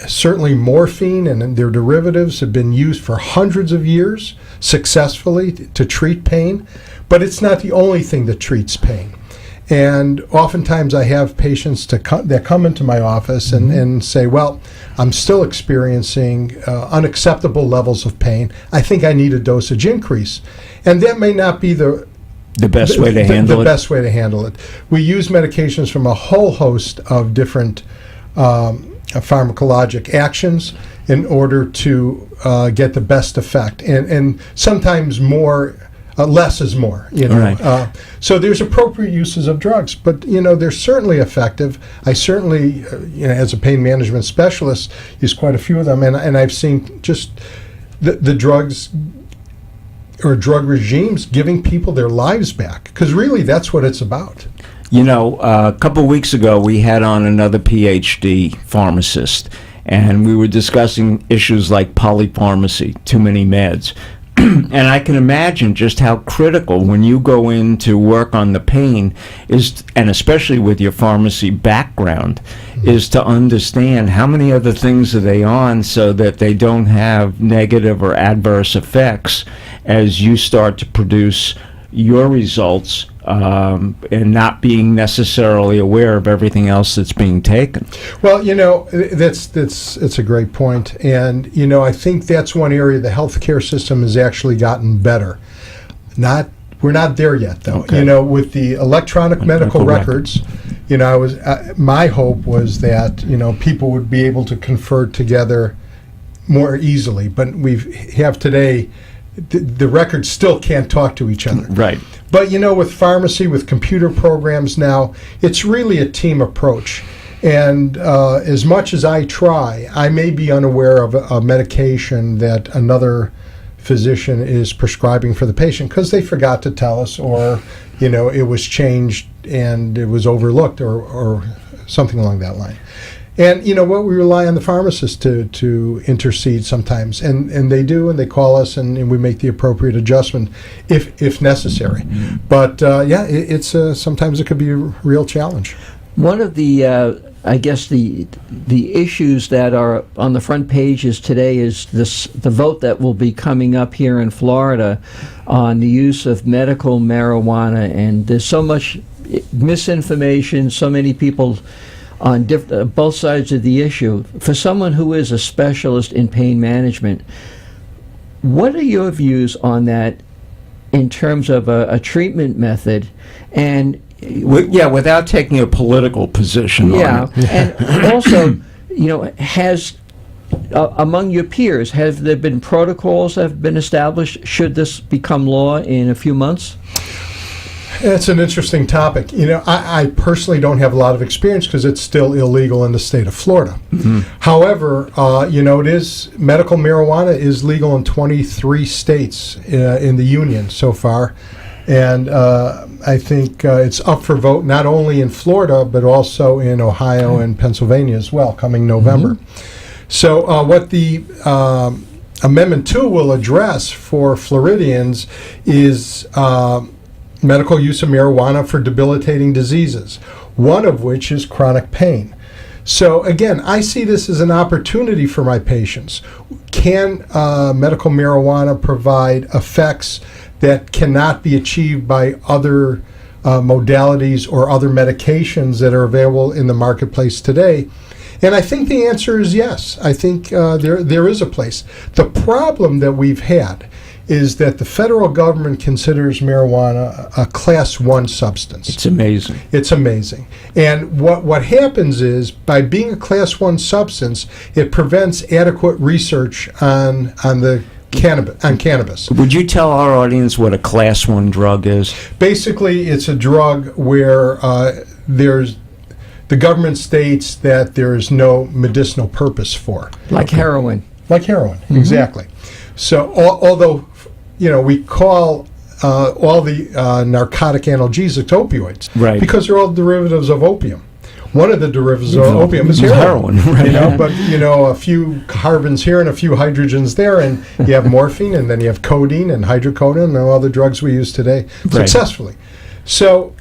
Speaker 4: Certainly morphine and their derivatives have been used for hundreds of years successfully to treat pain, but it's not the only thing that treats pain. And oftentimes I have patients that come into my office and say, well, I'm still experiencing unacceptable levels of pain. I think I need a dosage increase. And that may not be the best way to handle it. We use medications from a whole host of different pharmacologic actions in order to get the best effect, and sometimes less is more.
Speaker 2: Right.
Speaker 4: So there's appropriate uses of drugs, but they're certainly effective. I certainly, as a pain management specialist, use quite a few of them, and I've seen just the drugs or drug regimes giving people their lives back, because really that's what it's about.
Speaker 2: You know, a couple of weeks ago, we had on another PhD pharmacist, and we were discussing issues like polypharmacy, too many meds. And I can imagine just how critical when you go in to work on the pain is, and especially with your pharmacy background, is to understand how many other things are they on so that they don't have negative or adverse effects as you start to produce your results, and not being necessarily aware of everything else that's being taken.
Speaker 4: Well, you know, it's a great point, and you know, I think that's one area the healthcare system has actually gotten better. We're not there yet, though.
Speaker 2: Okay.
Speaker 4: You know, with the electronic medical records, you know, my hope was that, you know, people would be able to confer together more easily, but we have today. The records still can't talk to each other.
Speaker 2: Right.
Speaker 4: But, you know, with pharmacy, with computer programs now, it's really a team approach. And as much as I try, I may be unaware of a medication that another physician is prescribing for the patient because they forgot to tell us, or, you know, it was changed and it was overlooked, or something along that line. And, you know, what we rely on the pharmacist to intercede sometimes. And they do, and they call us, and we make the appropriate adjustment if necessary. But, yeah, it's sometimes it could be a real challenge.
Speaker 3: One of the, I guess, the issues that are on the front pages today is the vote that will be coming up here in Florida on the use of medical marijuana. And there's so much misinformation, so many people on both sides of the issue. For someone who is a specialist in pain management, what are your views on that in terms of a treatment method? And
Speaker 2: without taking a political position on it.
Speaker 3: And also, you know, has among your peers, have there been protocols that have been established should this become law in a few months?
Speaker 4: It's an interesting topic. You know, I personally don't have a lot of experience because it's still illegal in the state of Florida. Mm-hmm. However, you know, medical marijuana is legal in 23 states in the union so far. And I think it's up for vote not only in Florida, but also in Ohio and Pennsylvania as well, coming November. Mm-hmm. So what the Amendment 2 will address for Floridians is medical use of marijuana for debilitating diseases, one of which is chronic pain. So again, I see this as an opportunity for my patients. Can medical marijuana provide effects that cannot be achieved by other modalities or other medications that are available in the marketplace today? And I think the answer is yes. I think there is a place. The problem that we've had is that the federal government considers marijuana a Class 1 substance.
Speaker 2: It's amazing.
Speaker 4: It's amazing. And what happens is, by being a Class 1 substance, it prevents adequate research on cannabis.
Speaker 2: Would you tell our audience what a Class 1 drug is?
Speaker 4: Basically, it's a drug where the government states that there is no medicinal purpose for.
Speaker 3: Like heroin.
Speaker 4: Like heroin, mm-hmm. Exactly. So, although, you know, we call all the narcotic analgesics opioids,
Speaker 2: right,
Speaker 4: because they're all derivatives of opium. One of the derivatives of opium is heroin.
Speaker 2: Right.
Speaker 4: You know, but you know, a few carbons here and a few hydrogens there, and you have morphine, and then you have codeine and hydrocodone and all the drugs we use today successfully. So,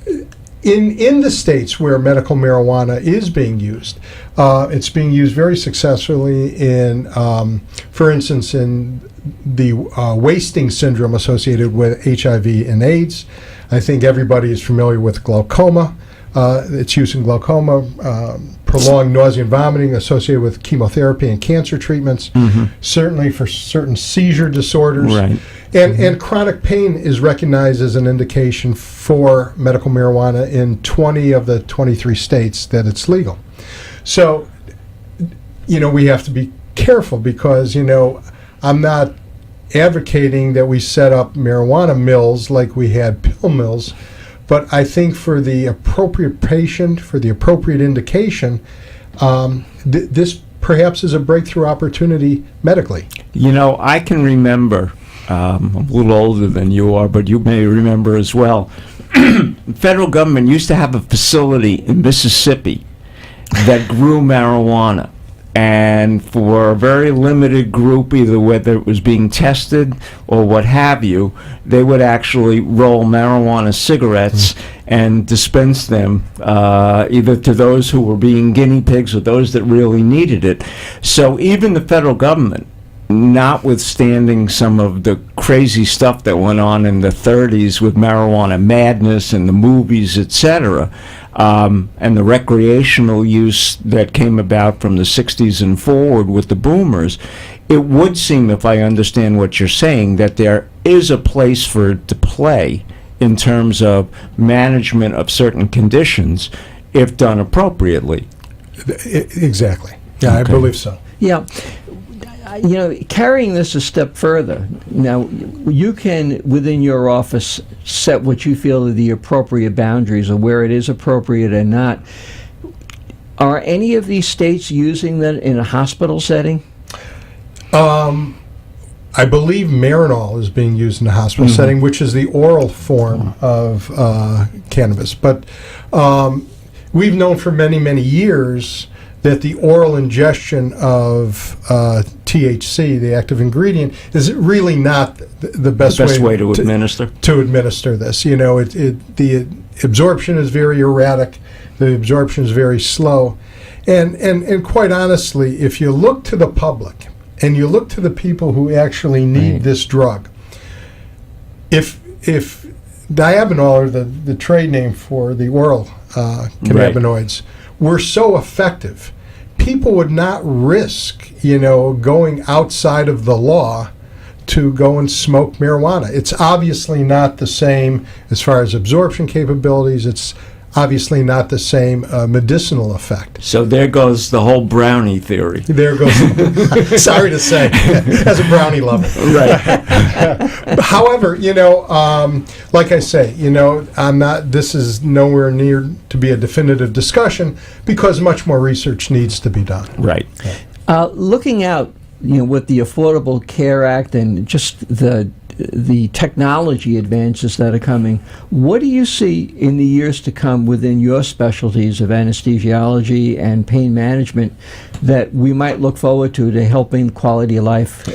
Speaker 4: in the states where medical marijuana is being used, it's being used very successfully in, for instance, in the wasting syndrome associated with HIV and AIDS. I think everybody is familiar with glaucoma. It's used in glaucoma, prolonged nausea and vomiting associated with chemotherapy and cancer treatments, mm-hmm. certainly for certain seizure disorders.
Speaker 2: Right.
Speaker 4: And chronic pain is recognized as an indication for medical marijuana in 20 of the 23 states that it's legal. So, you know, we have to be careful because, you know, I'm not advocating that we set up marijuana mills like we had pill mills, but I think for the appropriate patient, for the appropriate indication, this perhaps is a breakthrough opportunity medically.
Speaker 2: You know, I can remember I'm a little older than you are, but you may remember as well. The federal government used to have a facility in Mississippi that grew marijuana. And for a very limited group, either whether it was being tested or what have you, they would actually roll marijuana cigarettes and dispense them either to those who were being guinea pigs or those that really needed it. So even the federal government, notwithstanding some of the crazy stuff that went on in the 30s with marijuana madness and the movies, etc., and the recreational use that came about from the 60s and forward with the boomers, it would seem, if I understand what you're saying, that there is a place for it to play in terms of management of certain conditions if done appropriately.
Speaker 4: Exactly. Yeah,
Speaker 2: Okay.
Speaker 4: I believe so.
Speaker 3: Yeah. Carrying this a step further, now you can, within your office, set what you feel are the appropriate boundaries or where it is appropriate and not. Are any of these states using that in a hospital setting?
Speaker 4: I believe Marinol is being used in the hospital setting, which is the oral form of cannabis. But we've known for many, many years that the oral ingestion of THC, the active ingredient, is really not the best
Speaker 2: way to administer
Speaker 4: this. The absorption is very erratic. The absorption is very slow. And quite honestly, if you look to the public and you look to the people who actually need this drug, if diabenol, or the trade name for the oral cannabinoids, were so effective, people would not risk, going outside of the law to go and smoke marijuana. It's obviously not the same as far as absorption capabilities. It's obviously not the same medicinal effect.
Speaker 2: So there goes the whole brownie theory.
Speaker 4: There goes. Sorry to say, as a brownie lover.
Speaker 2: Right.
Speaker 4: However, like I say, I'm not. This is nowhere near to be a definitive discussion because much more research needs to be done.
Speaker 2: Right.
Speaker 3: Looking out, with the Affordable Care Act and just the technology advances that are coming, what do you see in the years to come within your specialties of anesthesiology and pain management that we might look forward to helping quality of life?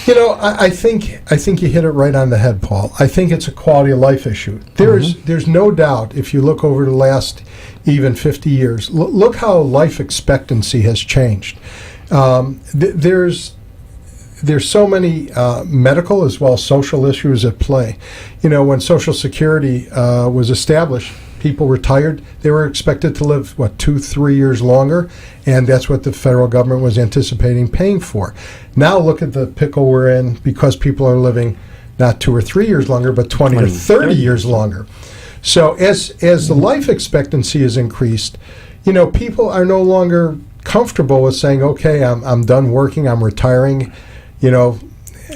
Speaker 4: I think you hit it right on the head, Paul. I think it's a quality of life issue. There's no doubt, if you look over the last even 50 years, look how life expectancy has changed. There's so many medical as well as social issues at play. When Social Security was established, people retired. They were expected to live, 2-3 years longer, and that's what the federal government was anticipating paying for. Now look at the pickle we're in because people are living not 2 or 3 years longer, but 20 or 30 years longer. So as the life expectancy has increased, people are no longer comfortable with saying, okay, I'm done working, I'm retiring.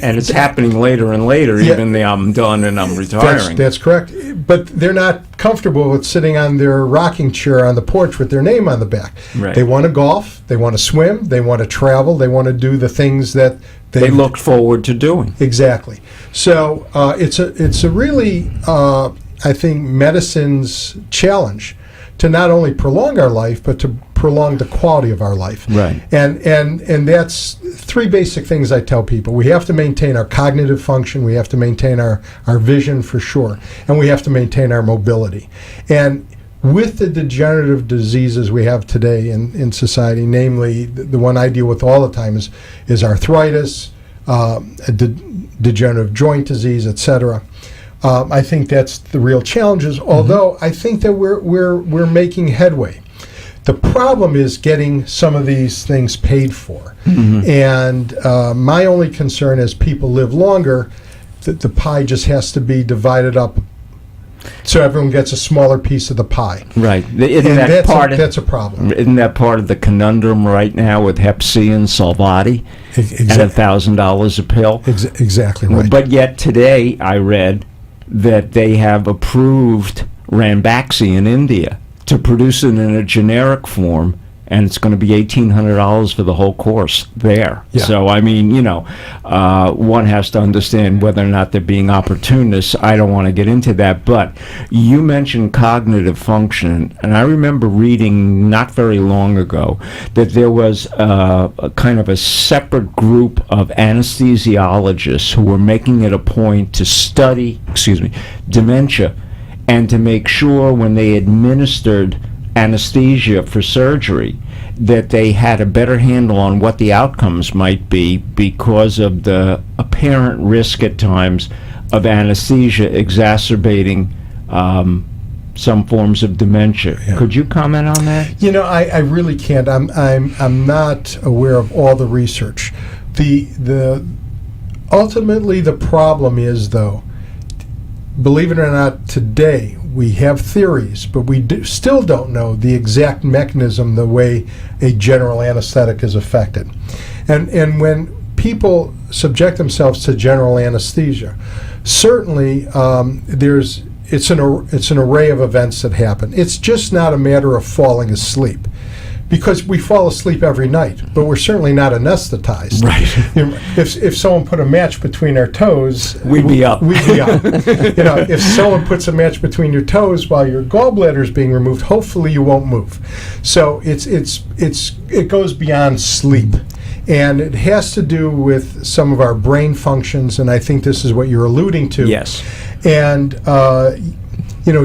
Speaker 2: And it's happening later and later, even the I'm done and I'm retiring.
Speaker 4: That's correct. But they're not comfortable with sitting on their rocking chair on the porch with their name on the back.
Speaker 2: Right.
Speaker 4: They want to golf, they want to swim, they want to travel, they want to do the things that
Speaker 2: they look forward to doing.
Speaker 4: Exactly. So it's a really, I think, medicine's challenge to not only prolong our life, but to prolong the quality of our life.
Speaker 2: Right.
Speaker 4: And that's three basic things I tell people. We have to maintain our cognitive function, we have to maintain our vision for sure, and we have to maintain our mobility. And with the degenerative diseases we have today in society, namely the one I deal with all the time is arthritis, degenerative joint disease, etc. I think that's the real challenges, although I think that we're making headway. The problem is getting some of these things paid for. And my only concern as people live longer, the pie just has to be divided up so everyone gets a smaller piece of the pie.
Speaker 2: Right.
Speaker 4: That's a problem.
Speaker 2: Isn't that part of the conundrum right now with Hep C and Solvati at $1,000 a pill?
Speaker 4: Exactly right.
Speaker 2: But yet today I read that they have approved Ranbaxy in India to produce it in a generic form and it's going to be $1,800 for the whole course there.
Speaker 4: Yeah.
Speaker 2: So, I mean, one has to understand whether or not they're being opportunists. I don't want to get into that, but you mentioned cognitive function, and I remember reading not very long ago that there was a kind of a separate group of anesthesiologists who were making it a point to study, dementia, and to make sure when they administered anesthesia for surgery that they had a better handle on what the outcomes might be because of the apparent risk at times of anesthesia exacerbating some forms of dementia. Yeah. Could you comment on that?
Speaker 4: I really can't. I'm not aware of all the research. Ultimately the problem is, though, believe it or not, today we have theories, but we still don't know the exact mechanism, the way a general anesthetic is affected. And when people subject themselves to general anesthesia, certainly it's an array of events that happen. It's just not a matter of falling asleep, because we fall asleep every night, but we're certainly not anesthetized.
Speaker 2: Right.
Speaker 4: If someone put a match between our toes,
Speaker 2: we'd be up.
Speaker 4: We'd be up. If someone puts a match between your toes while your gallbladder is being removed, hopefully you won't move. So it goes beyond sleep, and it has to do with some of our brain functions, and I think this is what you're alluding to.
Speaker 2: Yes.
Speaker 4: And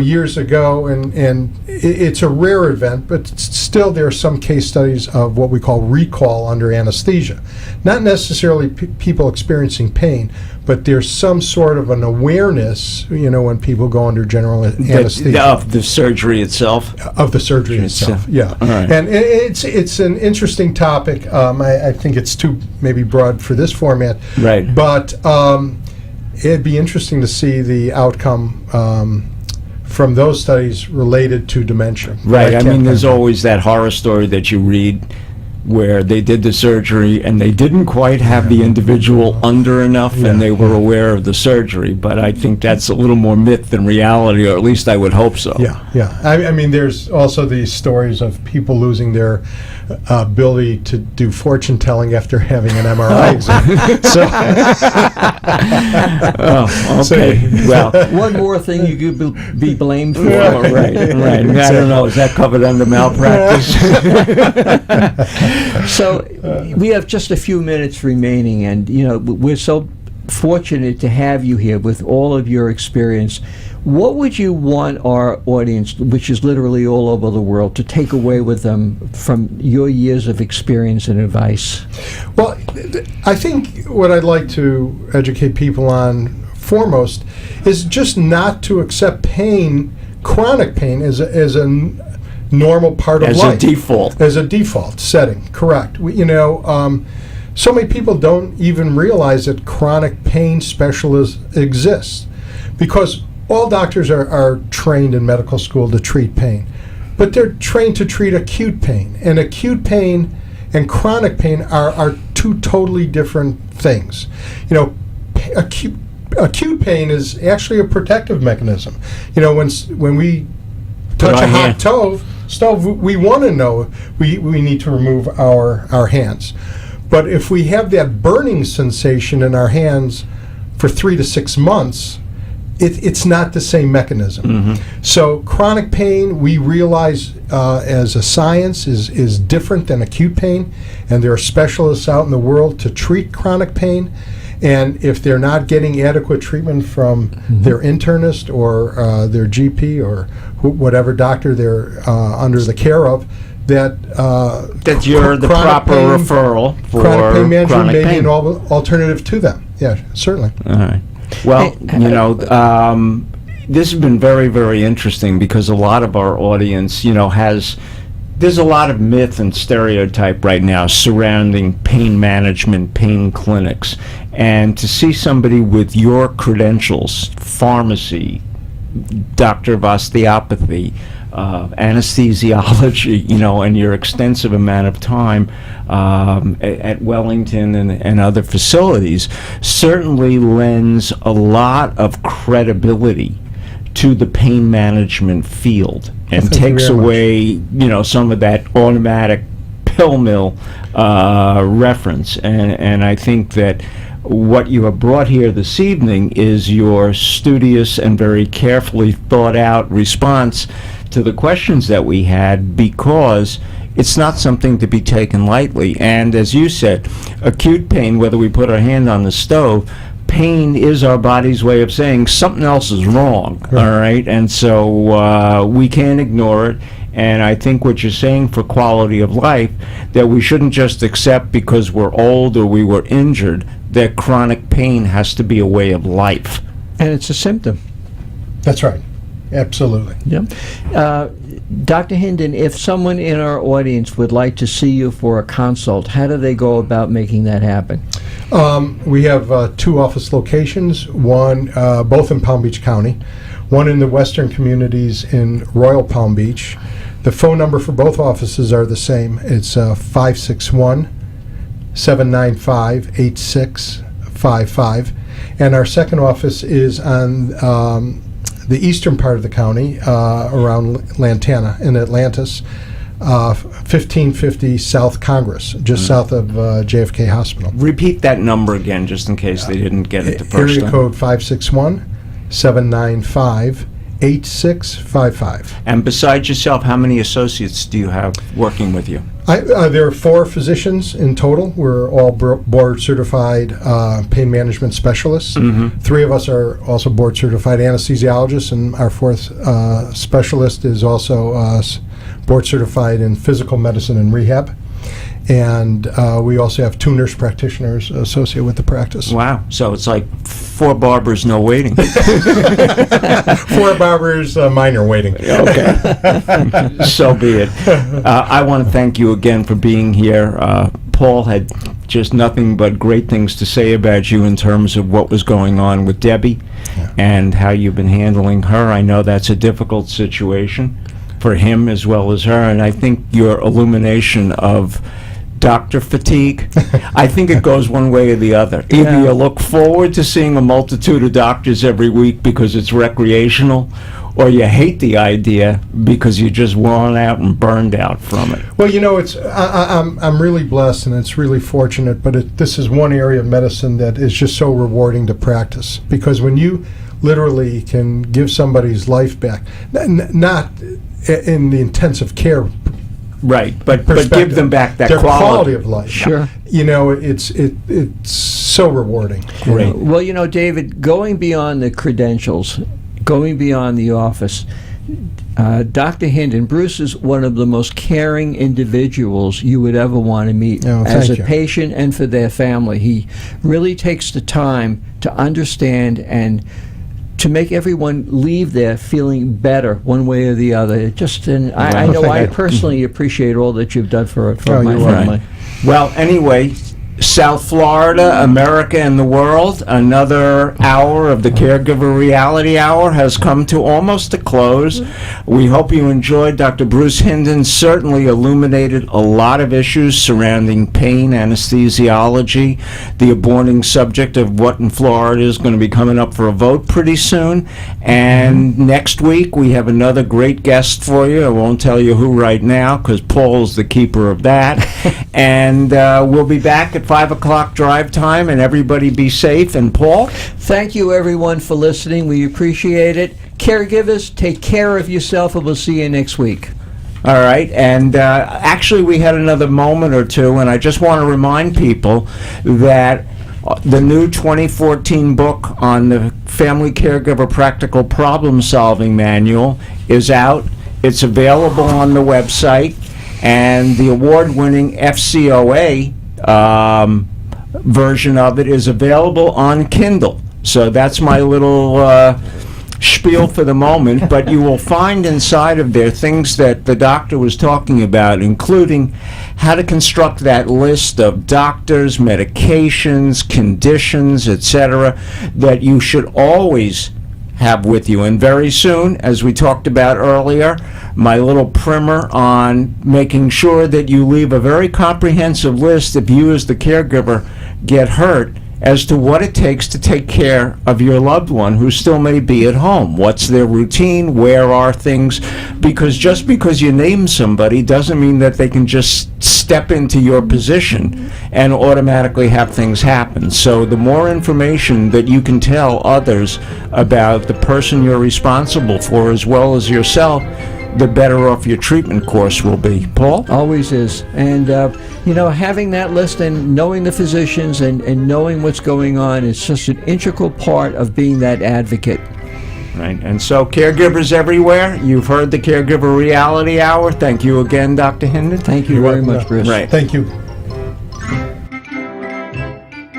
Speaker 4: years ago, and it's a rare event, but still there are some case studies of what we call recall under anesthesia. Not necessarily people experiencing pain, but there's some sort of an awareness, when people go under general anesthesia.
Speaker 2: Of the surgery itself?
Speaker 4: Of the surgery itself, yeah.
Speaker 2: All right.
Speaker 4: And it's an interesting topic. I think it's too maybe broad for this format.
Speaker 2: Right.
Speaker 4: But it'd be interesting to see the outcome from those studies related to dementia.
Speaker 2: Right. I mean, there's always that horror story that you read where they did the surgery and they didn't quite have the individual under enough, and they were aware of the surgery. But I think that's a little more myth than reality, or at least I would hope so.
Speaker 4: Yeah. I mean, there's also these stories of people losing their ability to do fortune telling after having an MRI exam.
Speaker 2: Okay. Well,
Speaker 3: one more thing you could be blamed for.
Speaker 2: Right. I don't know. Is that covered under malpractice?
Speaker 3: So we have just a few minutes remaining, and we're so fortunate to have you here with all of your experience. What would you want our audience, which is literally all over the world, to take away with them from your years of experience and advice?
Speaker 4: Well, I think what I'd like to educate people on foremost is just not to accept pain, chronic pain, as a normal part of life. As a default setting, correct. So many people don't even realize that chronic pain specialists exist, because all doctors are trained in medical school to treat pain, but they're trained to treat acute pain. And acute pain and chronic pain are two totally different things. Acute pain is actually a protective mechanism. When we touch a hot stove, we want to know we need to remove our hands. But if we have that burning sensation in our hands for 3 to 6 months, it's not the same mechanism. Mm-hmm. So chronic pain, we realize as a science, is different than acute pain, and there are specialists out in the world to treat chronic pain. And if they're not getting adequate treatment from their internist or their GP or whatever doctor they're under the care of, that
Speaker 2: you're the proper referral for
Speaker 4: chronic pain management may be
Speaker 2: an
Speaker 4: alternative to them. Yeah, certainly.
Speaker 2: All right. Well, this has been very, very interesting, because a lot of our audience, there's a lot of myth and stereotype right now surrounding pain management, pain clinics. And to see somebody with your credentials, pharmacy, doctor of osteopathy, anesthesiology, and your extensive amount of time at Wellington and other facilities certainly lends a lot of credibility to the pain management field, and takes away, some of that automatic pill mill reference. And I think that what you have brought here this evening is your studious and very carefully thought out response to the questions that we had, because it's not something to be taken lightly. And as you said, acute pain, whether we put our hand on the stove, pain is our body's way of saying something else is wrong, all right? And so we can't ignore it. And I think what you're saying for quality of life, that we shouldn't just accept because we're old or we were injured, that chronic pain has to be a way of life.
Speaker 3: And it's a symptom.
Speaker 4: That's right. Absolutely.
Speaker 3: Yep. Dr. Hinden, if someone in our audience would like to see you for a consult, how do they go about making that happen?
Speaker 4: We have 2 office locations, one both in Palm Beach County, one in the western communities in Royal Palm Beach. The phone number for both offices are the same. It's 561-795-8655. And our second office is on the eastern part of the county, around Lantana in Atlantis, 1550 South Congress, just south of JFK Hospital.
Speaker 2: Repeat that number again, just in case they didn't get it the first
Speaker 4: Area
Speaker 2: time.
Speaker 4: code 561-795-8655.
Speaker 2: And besides yourself, how many associates do you have working with you?
Speaker 4: There are 4 physicians in total. We're all board-certified pain management specialists. 3 of us are also board-certified anesthesiologists, and our 4th specialist is also board-certified in physical medicine and rehab. And we also have 2 nurse practitioners associated with the practice.
Speaker 2: Wow. So it's like 4 barbers, no waiting.
Speaker 4: 4 barbers, minor waiting.
Speaker 2: Okay. So be it. I want to thank you again for being here. Paul had just nothing but great things to say about you in terms of what was going on with Debbie and how you've been handling her. I know that's a difficult situation for him as well as her, and I think your illumination of doctor fatigue, I think it goes one way or the other. Either you look forward to seeing a multitude of doctors every week because it's recreational, or you hate the idea because you're just worn out and burned out from it.
Speaker 4: Well, you know, I'm really blessed, and it's really fortunate, but this is one area of medicine that is just so rewarding to practice, because when you literally can give somebody's life back, not in the intensive care
Speaker 2: right, but give them back that
Speaker 4: their quality of life.
Speaker 3: Sure.
Speaker 4: You know, it's so rewarding.
Speaker 2: Great.
Speaker 3: Well, you know, David, going beyond the credentials, going beyond the office, Dr. Hinden, Bruce is one of the most caring individuals you would ever want to meet as a patient and for their family. He really takes the time to understand and to make everyone leave there feeling better one way or the other. I know I personally appreciate all that you've done for my family.
Speaker 2: Well, anyway, South Florida, America, and the world, another hour of the Caregiver Reality Hour has come to almost a close. We hope you enjoyed. Dr. Bruce Hinden certainly illuminated a lot of issues surrounding pain, anesthesiology, the aborting subject of what in Florida is going to be coming up for a vote pretty soon. And next week we have another great guest for you. I won't tell you who right now because Paul's the keeper of that. And we'll be back at 5 o'clock drive time, and everybody be safe. And Paul?
Speaker 3: Thank you, everyone, for listening. We appreciate it. Caregivers, take care of yourself, and we'll see you next week.
Speaker 2: All right, and actually we had another moment or two, and I just want to remind people that the new 2014 book on the Family Caregiver Practical Problem Solving Manual is out. It's available on the website, and the award-winning FCOA version of it is available on Kindle. So that's my little spiel for the moment, but you will find inside of there things that the doctor was talking about, including how to construct that list of doctors, medications, conditions, etc., that you should always have with you. And very soon, as we talked about earlier, my little primer on making sure that you leave a very comprehensive list if you as the caregiver get hurt as to what it takes to take care of your loved one who still may be at home. What's their routine? Where are things? Because just because you name somebody doesn't mean that they can just step into your position and automatically have things happen. So the more information that you can tell others about the person you're responsible for as well as yourself, the better off your treatment course will be. Paul?
Speaker 3: Always is. And, having that list and knowing the physicians and knowing what's going on is such an integral part of being that advocate.
Speaker 2: Right. And so, caregivers everywhere, you've heard the Caregiver Reality Hour. Thank you again, Dr. Hinden.
Speaker 3: Thank you very much, Bruce.
Speaker 2: Right.
Speaker 4: Thank you.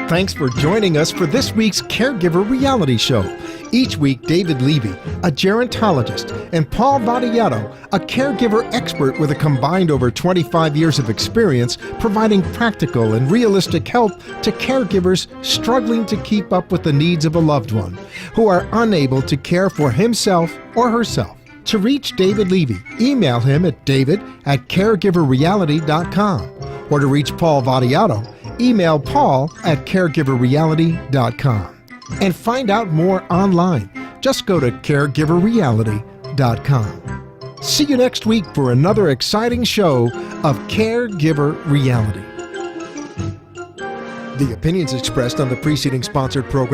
Speaker 1: Thanks for joining us for this week's Caregiver Reality Show. Each week, David Levy, a gerontologist, and Paul Vadiato, a caregiver expert with a combined over 25 years of experience, providing practical and realistic help to caregivers struggling to keep up with the needs of a loved one who are unable to care for himself or herself. To reach David Levy, email him at david@caregiverreality.com. Or to reach Paul Vadiato, email paul@caregiverreality.com. And find out more online. Just go to caregiverreality.com. See you next week for another exciting show of Caregiver Reality. The opinions expressed on the preceding sponsored program